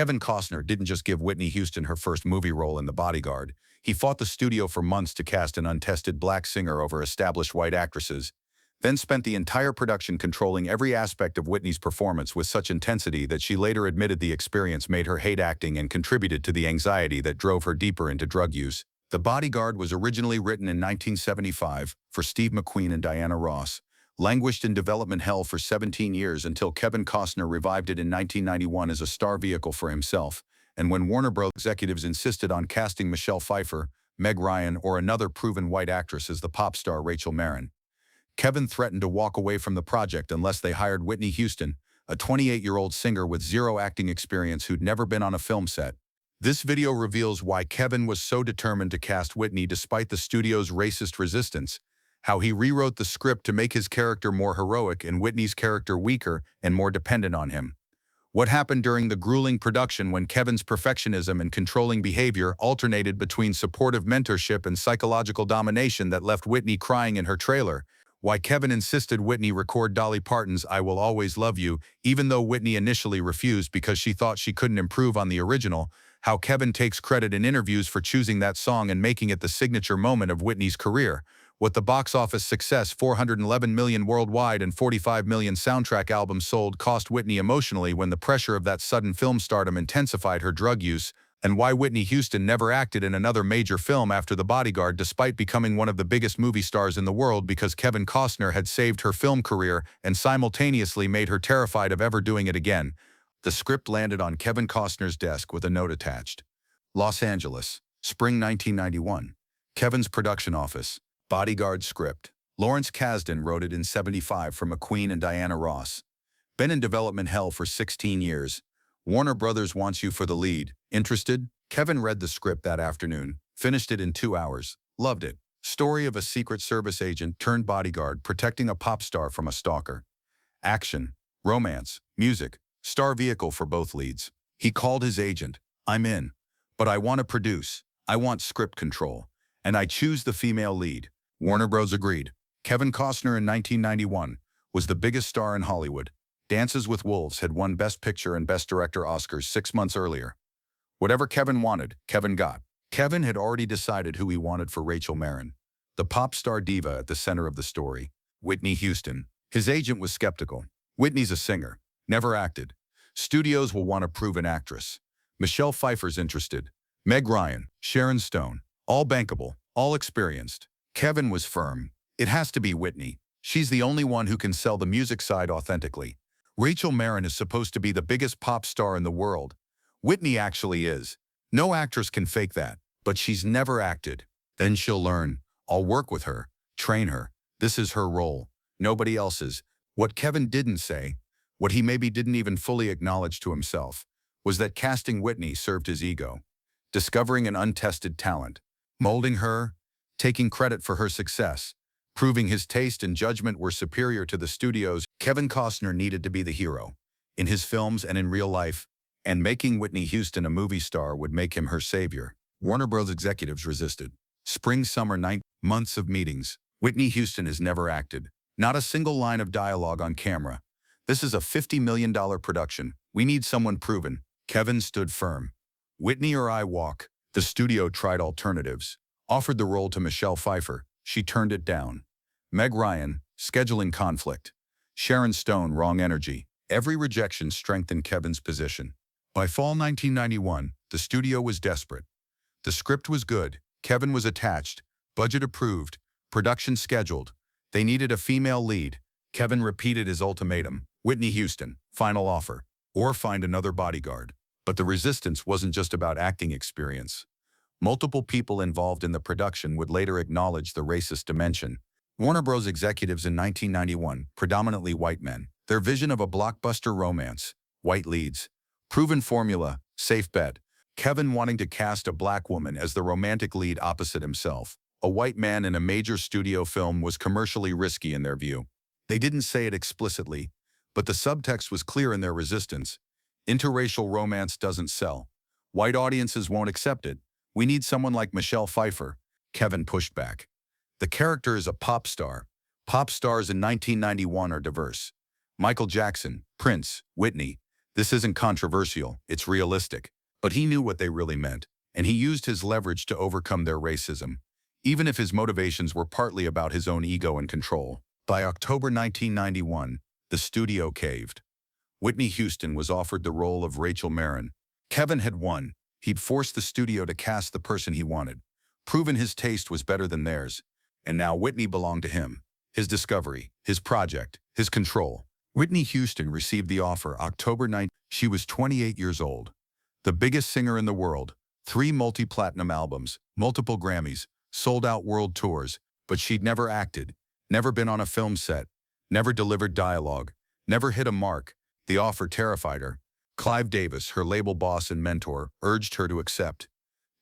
Kevin Costner didn't just give Whitney Houston her first movie role in The Bodyguard. He fought the studio for months to cast an untested black singer over established white actresses, then spent the entire production controlling every aspect of Whitney's performance with such intensity that she later admitted the experience made her hate acting and contributed to the anxiety that drove her deeper into drug use. The Bodyguard was originally written in 1975 for Steve McQueen and Diana Ross, languished in development hell for 17 years until Kevin Costner revived it in 1991 as a star vehicle for himself, and when Warner Bros. Executives insisted on casting Michelle Pfeiffer, Meg Ryan, or another proven white actress as the pop star Rachel Marin. Kevin threatened to walk away from the project unless they hired Whitney Houston, a 28-year-old singer with zero acting experience who'd never been on a film set. This video reveals why Kevin was so determined to cast Whitney despite the studio's racist resistance, how he rewrote the script to make his character more heroic and Whitney's character weaker and more dependent on him. What happened during the grueling production when Kevin's perfectionism and controlling behavior alternated between supportive mentorship and psychological domination that left Whitney crying in her trailer. Why Kevin insisted Whitney record Dolly Parton's I Will Always Love You, even though Whitney initially refused because she thought she couldn't improve on the original. How Kevin takes credit in interviews for choosing that song and making it the signature moment of Whitney's career. What the box office success, 411 million worldwide and 45 million soundtrack albums sold, cost Whitney emotionally when the pressure of that sudden film stardom intensified her drug use, and why Whitney Houston never acted in another major film after The Bodyguard despite becoming one of the biggest movie stars in the world because Kevin Costner had saved her film career and simultaneously made her terrified of ever doing it again. The script landed on Kevin Costner's desk with a note attached. Los Angeles, spring 1991. Kevin's production office. Bodyguard script. Lawrence Kasdan wrote it in '75 for McQueen and Diana Ross. Been in development hell for 16 years. Warner Brothers wants you for the lead. Interested? Kevin read the script that afternoon, finished it in 2 hours, loved it. Story of a Secret Service agent turned bodyguard protecting a pop star from a stalker. Action, romance, music, star vehicle for both leads. He called his agent. I'm in. But I want to produce. I want script control. And I choose the female lead. Warner Bros. Agreed. Kevin Costner in 1991 was the biggest star in Hollywood. Dances with Wolves had won Best Picture and Best Director Oscars 6 months earlier. Whatever Kevin wanted, Kevin got. Kevin had already decided who he wanted for Rachel Marin, the pop star diva at the center of the story, Whitney Houston. His agent was skeptical. Whitney's a singer, never acted. Studios will want a proven actress. Michelle Pfeiffer's interested. Meg Ryan, Sharon Stone, all bankable, all experienced. Kevin was firm. It has to be Whitney. She's the only one who can sell the music side authentically. Rachel Marin is supposed to be the biggest pop star in the world. Whitney actually is. No actress can fake that, but she's never acted. Then she'll learn. I'll work with her, train her. This is her role, nobody else's. What Kevin didn't say, what he maybe didn't even fully acknowledge to himself, was that casting Whitney served his ego. Discovering an untested talent, molding her, taking credit for her success, proving his taste and judgment were superior to the studio's. Kevin Costner needed to be the hero, in his films and in real life, and making Whitney Houston a movie star would make him her savior. Warner Bros. Executives resisted. Spring, summer, 9 months of meetings. Whitney Houston has never acted. Not a single line of dialogue on camera. This is a $50 million production. We need someone proven. Kevin stood firm. Whitney or I walk. The studio tried alternatives. Offered the role to Michelle Pfeiffer. She turned it down. Meg Ryan, scheduling conflict. Sharon Stone, wrong energy. Every rejection strengthened Kevin's position. By fall 1991, the studio was desperate. The script was good. Kevin was attached. Budget approved. Production scheduled. They needed a female lead. Kevin repeated his ultimatum. Whitney Houston, final offer. Or find another bodyguard. But the resistance wasn't just about acting experience. Multiple people involved in the production would later acknowledge the racist dimension. Warner Bros. Executives in 1991, predominantly white men, their vision of a blockbuster romance, white leads, proven formula, safe bet. Kevin wanting to cast a black woman as the romantic lead opposite himself. A white man in a major studio film was commercially risky in their view. They didn't say it explicitly, but the subtext was clear in their resistance. Interracial romance doesn't sell. White audiences won't accept it. We need someone like Michelle Pfeiffer. Kevin pushed back. The character is a pop star. Pop stars in 1991 are diverse. Michael Jackson, Prince, Whitney. This isn't controversial, it's realistic. But he knew what they really meant, and he used his leverage to overcome their racism, even if his motivations were partly about his own ego and control. By October 1991, the studio caved. Whitney Houston was offered the role of Rachel Marin. Kevin had won. He'd forced the studio to cast the person he wanted, proven his taste was better than theirs, and now Whitney belonged to him. His discovery, his project, his control. Whitney Houston received the offer October 9th. She was 28 years old. The biggest singer in the world, 3 multi-platinum albums, multiple Grammys, sold-out world tours, but she'd never acted, never been on a film set, never delivered dialogue, never hit a mark. The offer terrified her. Clive Davis, her label boss and mentor, urged her to accept.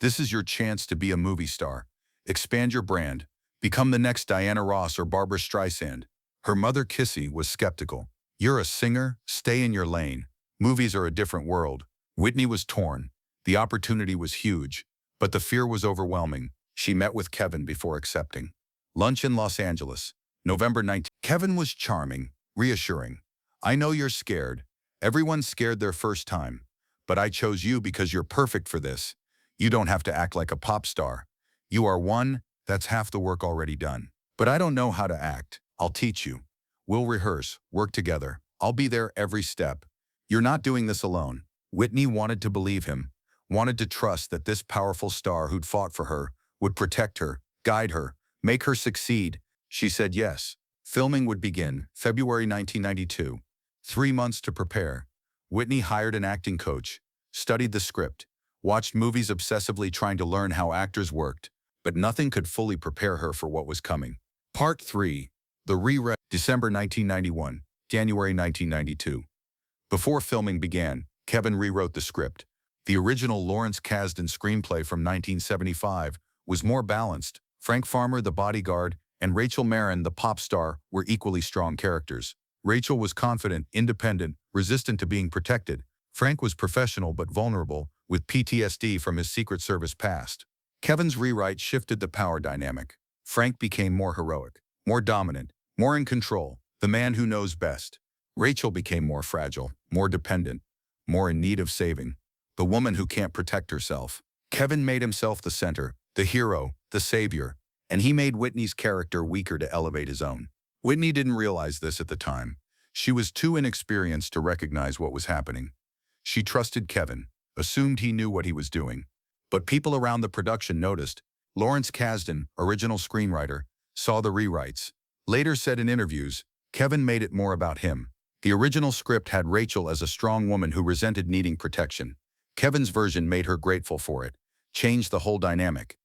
This is your chance to be a movie star. Expand your brand. Become the next Diana Ross or Barbra Streisand. Her mother, Kissy, was skeptical. You're a singer, stay in your lane. Movies are a different world. Whitney was torn. The opportunity was huge, but the fear was overwhelming. She met with Kevin before accepting. Lunch in Los Angeles, November 19th. Kevin was charming, reassuring. I know you're scared. Everyone's scared their first time. But I chose you because you're perfect for this. You don't have to act like a pop star. You are one, that's half the work already done. But I don't know how to act. I'll teach you. We'll rehearse, work together. I'll be there every step. You're not doing this alone. Whitney wanted to believe him, wanted to trust that this powerful star who'd fought for her would protect her, guide her, make her succeed. She said yes. Filming would begin February 1992. 3 months to prepare. Whitney hired an acting coach, studied the script, watched movies obsessively trying to learn how actors worked, but nothing could fully prepare her for what was coming. Part 3. The Reread. December 1991, January 1992. Before filming began, Kevin rewrote the script. The original Lawrence Kasdan screenplay from 1975 was more balanced. Frank Farmer, the bodyguard, and Rachel Marin, the pop star, were equally strong characters. Rachel was confident, independent, resistant to being protected. Frank was professional but vulnerable, with PTSD from his Secret Service past. Kevin's rewrite shifted the power dynamic. Frank became more heroic, more dominant, more in control, the man who knows best. Rachel became more fragile, more dependent, more in need of saving, the woman who can't protect herself. Kevin made himself the center, the hero, the savior, and he made Whitney's character weaker to elevate his own. Whitney didn't realize this at the time. She was too inexperienced to recognize what was happening. She trusted Kevin, assumed he knew what he was doing. But people around the production noticed. Lawrence Kasdan, original screenwriter, saw the rewrites. Later said in interviews, Kevin made it more about him. The original script had Rachel as a strong woman who resented needing protection. Kevin's version made her grateful for it, changed the whole dynamic.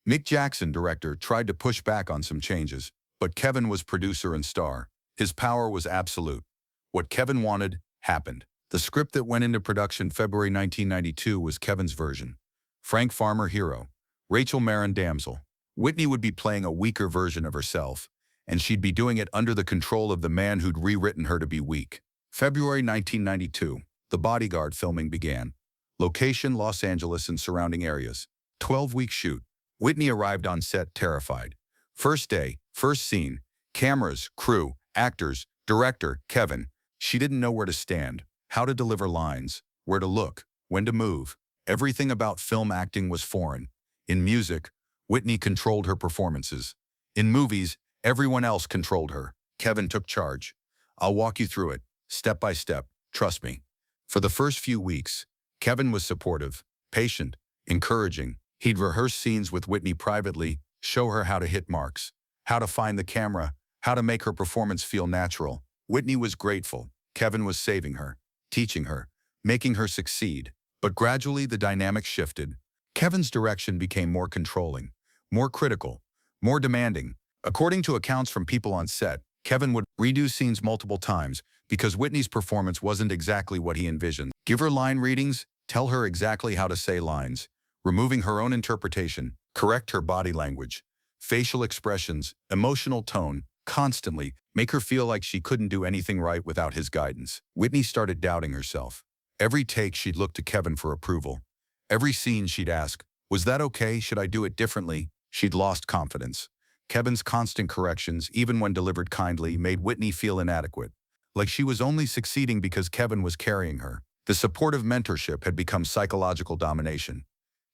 Mick Jackson, director, tried to push back on some changes, but Kevin was producer and star. His power was absolute. What Kevin wanted, happened. The script that went into production February 1992 was Kevin's version. Frank Farmer, hero. Rachel Marin, damsel. Whitney would be playing a weaker version of herself, and she'd be doing it under the control of the man who'd rewritten her to be weak. February 1992, The Bodyguard filming began. Location, Los Angeles and surrounding areas. 12-week shoot. Whitney arrived on set terrified. First day, first scene, cameras, crew, actors, director, Kevin. She didn't know where to stand, how to deliver lines, where to look, when to move. Everything about film acting was foreign. In music, Whitney controlled her performances. In movies, everyone else controlled her. Kevin took charge. I'll walk you through it, step by step, trust me. For the first few weeks, Kevin was supportive, patient, encouraging. He'd rehearse scenes with Whitney privately, show her how to hit marks, how to find the camera, how to make her performance feel natural. Whitney was grateful. Kevin was saving her, teaching her, making her succeed. But gradually the dynamic shifted. Kevin's direction became more controlling, more critical, more demanding. According to accounts from people on set, Kevin would redo scenes multiple times because Whitney's performance wasn't exactly what he envisioned. Give her line readings, tell her exactly how to say lines, removing her own interpretation, correct her body language, facial expressions, emotional tone, constantly make her feel like she couldn't do anything right without his guidance. Whitney started doubting herself. Every take she'd look to Kevin for approval. Every scene she'd ask, was that okay? Should I do it differently? She'd lost confidence. Kevin's constant corrections, even when delivered kindly, made Whitney feel inadequate, like she was only succeeding because Kevin was carrying her. The supportive mentorship had become psychological domination.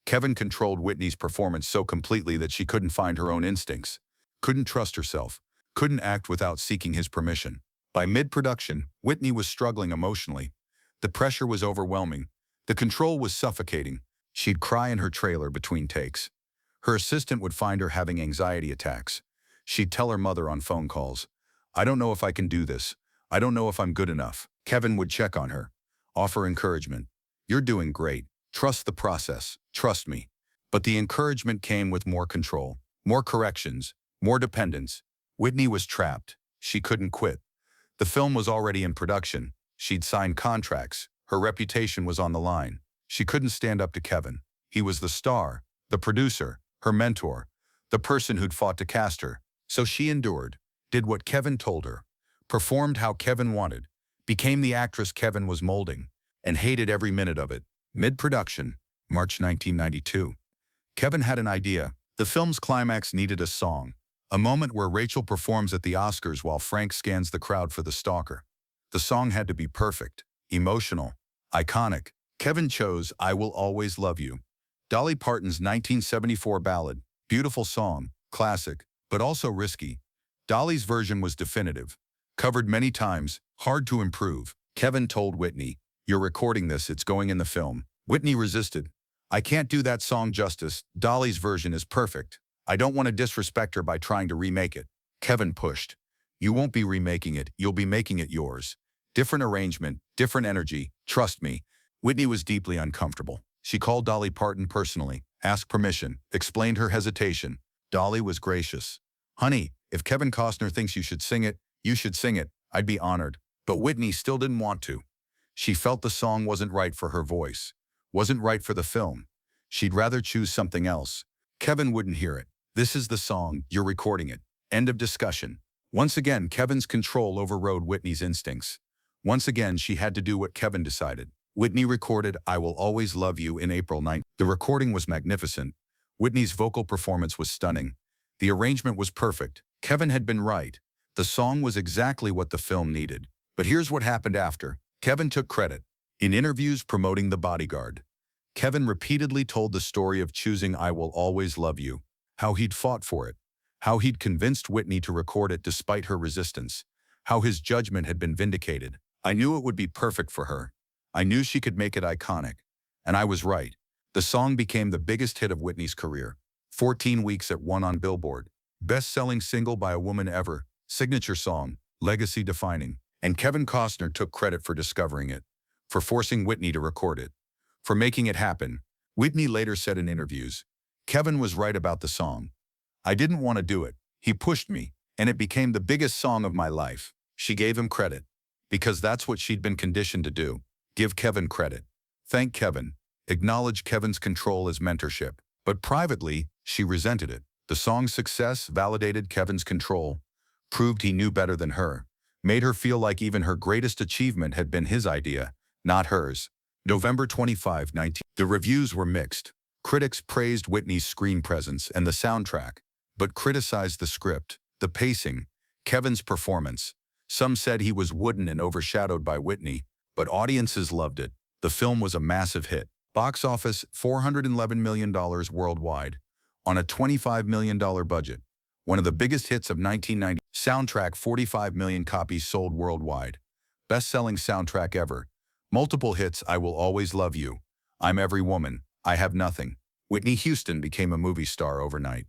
Kevin controlled Whitney's performance so completely that she couldn't find her own instincts, couldn't trust herself, couldn't act without seeking his permission. By mid-production, Whitney was struggling emotionally. The pressure was overwhelming. The control was suffocating. She'd cry in her trailer between takes. Her assistant would find her having anxiety attacks. She'd tell her mother on phone calls, "I don't know if I can do this. I don't know if I'm good enough." Kevin would check on her, offer encouragement. "You're doing great. Trust the process. Trust me." But the encouragement came with more control, more corrections, more dependence. Whitney was trapped. She couldn't quit. The film was already in production. She'd signed contracts. Her reputation was on the line. She couldn't stand up to Kevin. He was the star, the producer, her mentor, the person who'd fought to cast her. So she endured, did what Kevin told her, performed how Kevin wanted, became the actress Kevin was molding, and hated every minute of it. Mid-production, March 1992. Kevin had an idea. The film's climax needed a song, a moment where Rachel performs at the Oscars while Frank scans the crowd for the stalker. The song had to be perfect, emotional, iconic. Kevin chose "I Will Always Love You." Dolly Parton's 1974 ballad, beautiful song, classic, but also risky. Dolly's version was definitive, covered many times, hard to improve. Kevin told Whitney, "You're recording this, it's going in the film." Whitney resisted. "I can't do that song justice. Dolly's version is perfect. I don't want to disrespect her by trying to remake it." Kevin pushed. "You won't be remaking it, you'll be making it yours. Different arrangement, different energy, trust me." Whitney was deeply uncomfortable. She called Dolly Parton personally, asked permission, explained her hesitation. Dolly was gracious. "Honey, if Kevin Costner thinks you should sing it, you should sing it. I'd be honored." But Whitney still didn't want to. She felt the song wasn't right for her voice, wasn't right for the film. She'd rather choose something else. Kevin wouldn't hear it. "This is the song, you're recording it." End of discussion. Once again, Kevin's control overrode Whitney's instincts. Once again, she had to do what Kevin decided. Whitney recorded "I Will Always Love You" in April 9th. The recording was magnificent. Whitney's vocal performance was stunning. The arrangement was perfect. Kevin had been right. The song was exactly what the film needed. But here's what happened after. Kevin took credit. In interviews promoting The Bodyguard, Kevin repeatedly told the story of choosing "I Will Always Love You," how he'd fought for it, how he'd convinced Whitney to record it despite her resistance, how his judgment had been vindicated. "I knew it would be perfect for her. I knew she could make it iconic. And I was right." The song became the biggest hit of Whitney's career. 14 weeks at 1 on Billboard. Best-selling single by a woman ever. Signature song. Legacy defining. And Kevin Costner took credit for discovering it, for forcing Whitney to record it, for making it happen. Whitney later said in interviews, "Kevin was right about the song. I didn't want to do it. He pushed me, and it became the biggest song of my life." She gave him credit, because that's what she'd been conditioned to do. Give Kevin credit. Thank Kevin. Acknowledge Kevin's control as mentorship. But privately, she resented it. The song's success validated Kevin's control, proved he knew better than her, made her feel like even her greatest achievement had been his idea, not hers. November 25, 19. The reviews were mixed. Critics praised Whitney's screen presence and the soundtrack, but criticized the script, the pacing, Kevin's performance. Some said he was wooden and overshadowed by Whitney, but audiences loved it. The film was a massive hit. Box office $411 million worldwide, on a $25 million budget. One of the biggest hits of 1990. Soundtrack 45 million copies sold worldwide. Best-selling soundtrack ever. Multiple hits: "I Will Always Love You," "I'm Every Woman," "I Have Nothing." Whitney Houston became a movie star overnight.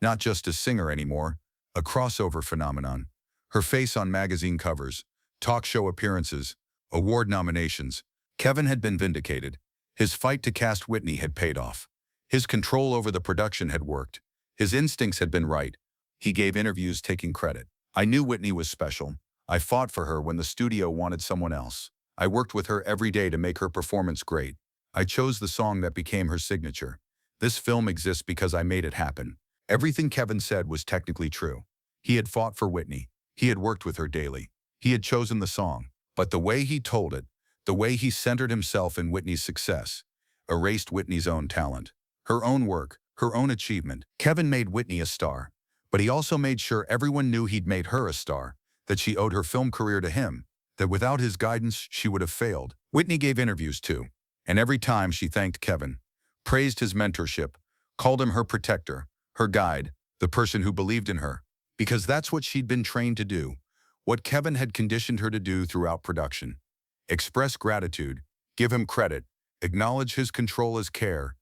Not just a singer anymore, a crossover phenomenon. Her face on magazine covers, talk show appearances, award nominations. Kevin had been vindicated. His fight to cast Whitney had paid off. His control over the production had worked. His instincts had been right. He gave interviews taking credit. "I knew Whitney was special. I fought for her when the studio wanted someone else. I worked with her every day to make her performance great. I chose the song that became her signature. This film exists because I made it happen." Everything Kevin said was technically true. He had fought for Whitney. He had worked with her daily. He had chosen the song. But the way he told it, the way he centered himself in Whitney's success, erased Whitney's own talent, her own work, her own achievement. Kevin made Whitney a star, but he also made sure everyone knew he'd made her a star, that she owed her film career to him, that without his guidance she would have failed. Whitney gave interviews too, and every time she thanked Kevin, praised his mentorship, called him her protector, her guide, the person who believed in her, because that's what she'd been trained to do, what Kevin had conditioned her to do throughout production. Express gratitude, give him credit, acknowledge his control as care.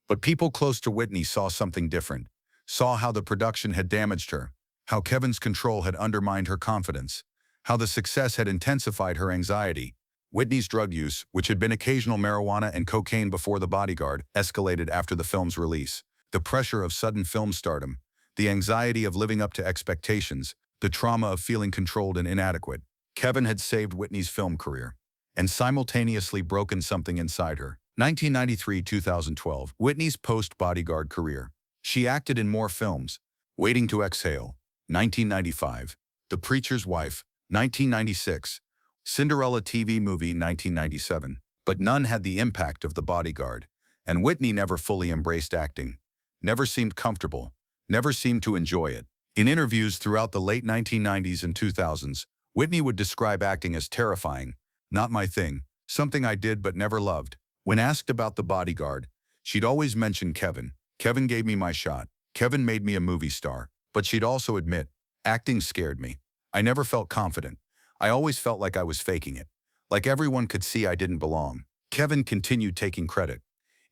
But people close to Whitney saw something different, saw how the production had damaged her, how Kevin's control had undermined her confidence, how the success had intensified her anxiety. Whitney's drug use, which had been occasional marijuana and cocaine before The Bodyguard, escalated after the film's release. The pressure of sudden film stardom, the anxiety of living up to expectations, the trauma of feeling controlled and inadequate. Kevin had saved Whitney's film career and simultaneously broken something inside her. 1993-2012, Whitney's post-Bodyguard career. She acted in more films. Waiting to Exhale, 1995. The Preacher's Wife, 1996. Cinderella TV movie, 1997. But none had the impact of The Bodyguard, and Whitney never fully embraced acting, never seemed comfortable, never seemed to enjoy it. In interviews throughout the late 1990s and 2000s, Whitney would describe acting as terrifying, not my thing, something I did but never loved. When asked about The Bodyguard, she'd always mention Kevin. Kevin gave me my shot. Kevin made me a movie star. But she'd also admit, acting scared me. I never felt confident. I always felt like I was faking it. Like everyone could see I didn't belong. Kevin continued taking credit.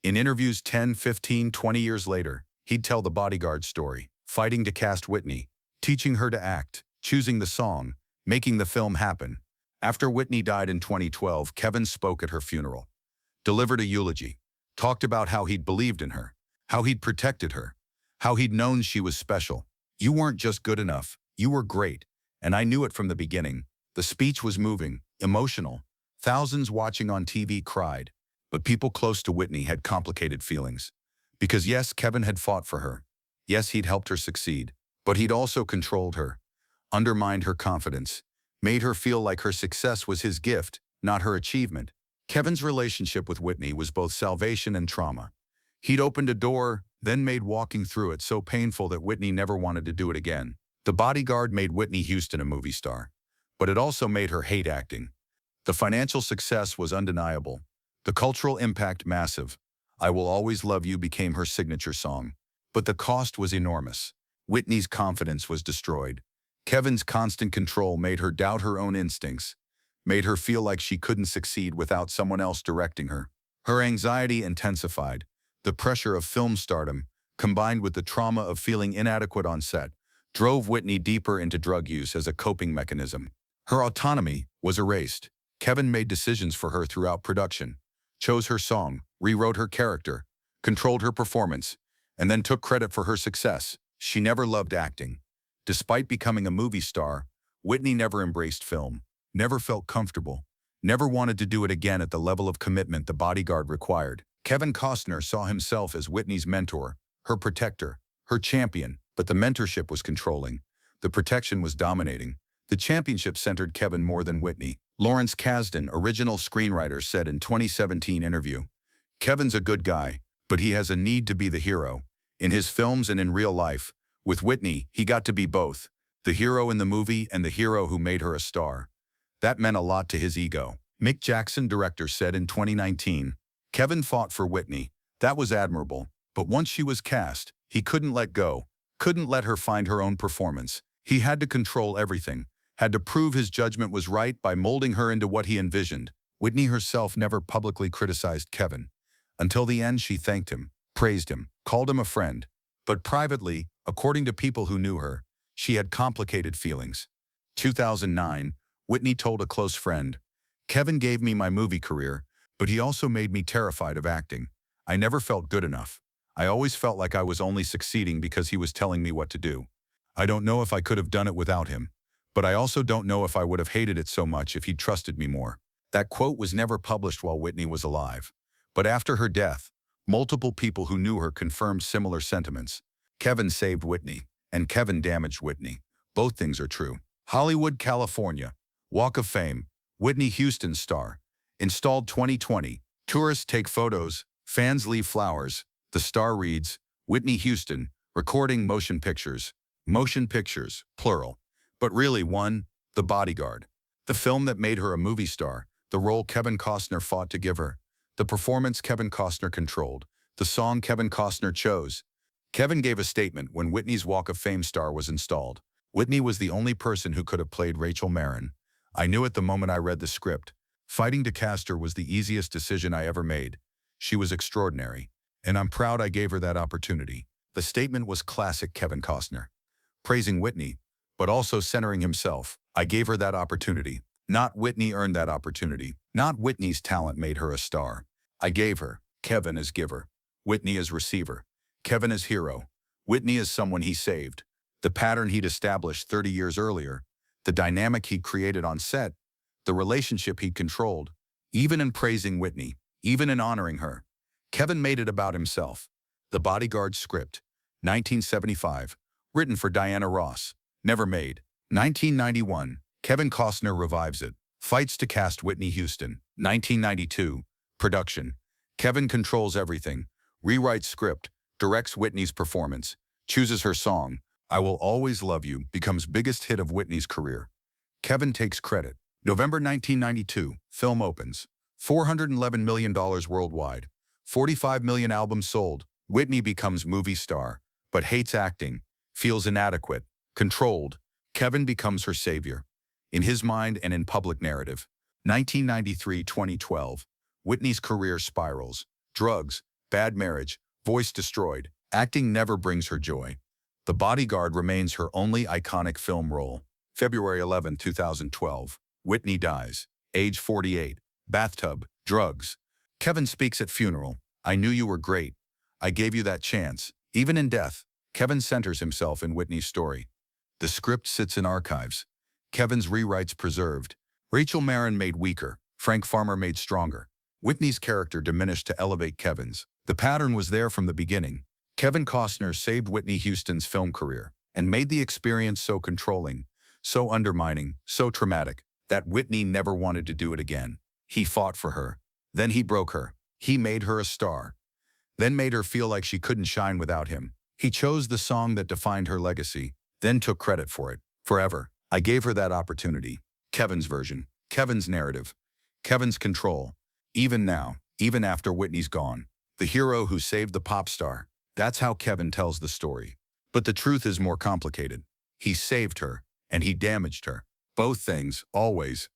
In interviews 10, 15, 20 years later, he'd tell the Bodyguard story, fighting to cast Whitney, teaching her to act, choosing the song, making the film happen. After Whitney died in 2012, Kevin spoke at her funeral, delivered a eulogy, talked about how he'd believed in her, how he'd protected her, how he'd known she was special. You weren't just good enough, you were great, and I knew it from the beginning. The speech was moving, emotional. Thousands watching on TV cried, but people close to Whitney had complicated feelings. Because yes, Kevin had fought for her. Yes, he'd helped her succeed, but he'd also controlled her, undermined her confidence, made her feel like her success was his gift, not her achievement. Kevin's relationship with Whitney was both salvation and trauma. He'd opened a door, then made walking through it so painful that Whitney never wanted to do it again. The Bodyguard made Whitney Houston a movie star, but it also made her hate acting. The financial success was undeniable. The cultural impact massive. I Will Always Love You became her signature song. But the cost was enormous. Whitney's confidence was destroyed. Kevin's constant control made her doubt her own instincts, made her feel like she couldn't succeed without someone else directing her. Her anxiety intensified. The pressure of film stardom, combined with the trauma of feeling inadequate on set, drove Whitney deeper into drug use as a coping mechanism. Her autonomy was erased. Kevin made decisions for her throughout production, chose her song, rewrote her character, controlled her performance, and then took credit for her success. She never loved acting. Despite becoming a movie star, Whitney never embraced film, never felt comfortable, never wanted to do it again at the level of commitment The Bodyguard required. Kevin Costner saw himself as Whitney's mentor, her protector, her champion, but the mentorship was controlling. The protection was dominating. The championship centered Kevin more than Whitney. Lawrence Kasdan, original screenwriter, said in 2017 interview, "Kevin's a good guy, but he has a need to be the hero. In his films and in real life, with Whitney, he got to be both, the hero in the movie and the hero who made her a star. That meant a lot to his ego." Mick Jackson, director, said in 2019, "Kevin fought for Whitney. That was admirable. But once she was cast, he couldn't let go, couldn't let her find her own performance. He had to control everything, had to prove his judgment was right by molding her into what he envisioned." Whitney herself never publicly criticized Kevin. Until the end, she thanked him, praised him, called him a friend. But privately, according to people who knew her, she had complicated feelings. 2009, Whitney told a close friend, "Kevin gave me my movie career, but he also made me terrified of acting. I never felt good enough. I always felt like I was only succeeding because he was telling me what to do. I don't know if I could have done it without him, but I also don't know if I would have hated it so much if he'd trusted me more." That quote was never published while Whitney was alive. But after her death, multiple people who knew her confirmed similar sentiments. Kevin saved Whitney, and Kevin damaged Whitney. Both things are true. Hollywood, California. Walk of Fame. Whitney Houston star. Installed 2020. Tourists take photos. Fans leave flowers. The star reads, "Whitney Houston, recording motion pictures." Motion pictures, plural. But really one, The Bodyguard. The film that made her a movie star, The role Kevin Costner fought to give her. The performance Kevin Costner controlled. The song Kevin Costner chose. Kevin gave a statement when Whitney's Walk of Fame star was installed. Whitney was the only person who could have played Rachel Marron. I knew it the moment I read the script. Fighting to cast her was the easiest decision I ever made. She was extraordinary, and I'm proud I gave her that opportunity. The statement was classic Kevin Costner, praising Whitney, but also centering himself. I gave her that opportunity. Not Whitney earned that opportunity. Not Whitney's talent made her a star. I gave her. Kevin as giver. Whitney as receiver. Kevin as hero. Whitney as someone he saved. The pattern he'd established 30 years earlier. The dynamic he'd created on set. The relationship he'd controlled. Even in praising Whitney. Even in honoring her. Kevin made it about himself. The Bodyguard script. 1975. Written for Diana Ross. Never made. 1991. Kevin Costner revives it. Fights to cast Whitney Houston. 1992. Production. Kevin controls everything. Rewrites script. Directs Whitney's performance. Chooses her song. I Will Always Love You becomes biggest hit of Whitney's career. Kevin takes credit. November 1992. Film opens. $411 million worldwide. 45 million albums sold. Whitney becomes movie star, but hates acting. Feels inadequate. Controlled. Kevin becomes her savior. In his mind and in public narrative. 1993-2012. Whitney's career spirals. Drugs, bad marriage, voice destroyed. Acting never brings her joy. The Bodyguard remains her only iconic film role. February 11, 2012. Whitney dies. Age 48. Bathtub. Drugs. Kevin speaks at funeral. I knew you were great. I gave you that chance. Even in death, Kevin centers himself in Whitney's story. The script sits in archives. Kevin's rewrites preserved. Rachel Marron made weaker. Frank Farmer made stronger. Whitney's character diminished to elevate Kevin's. The pattern was there from the beginning. Kevin Costner saved Whitney Houston's film career and made the experience so controlling, so undermining, so traumatic, that Whitney never wanted to do it again. He fought for her. Then he broke her. He made her a star. Then made her feel like she couldn't shine without him. He chose the song that defined her legacy, then took credit for it. Forever. I gave her that opportunity. Kevin's version. Kevin's narrative. Kevin's control. Even now, even after Whitney's gone. The hero who saved the pop star. That's how Kevin tells the story. But the truth is more complicated. He saved her, and he damaged her. Both things, always.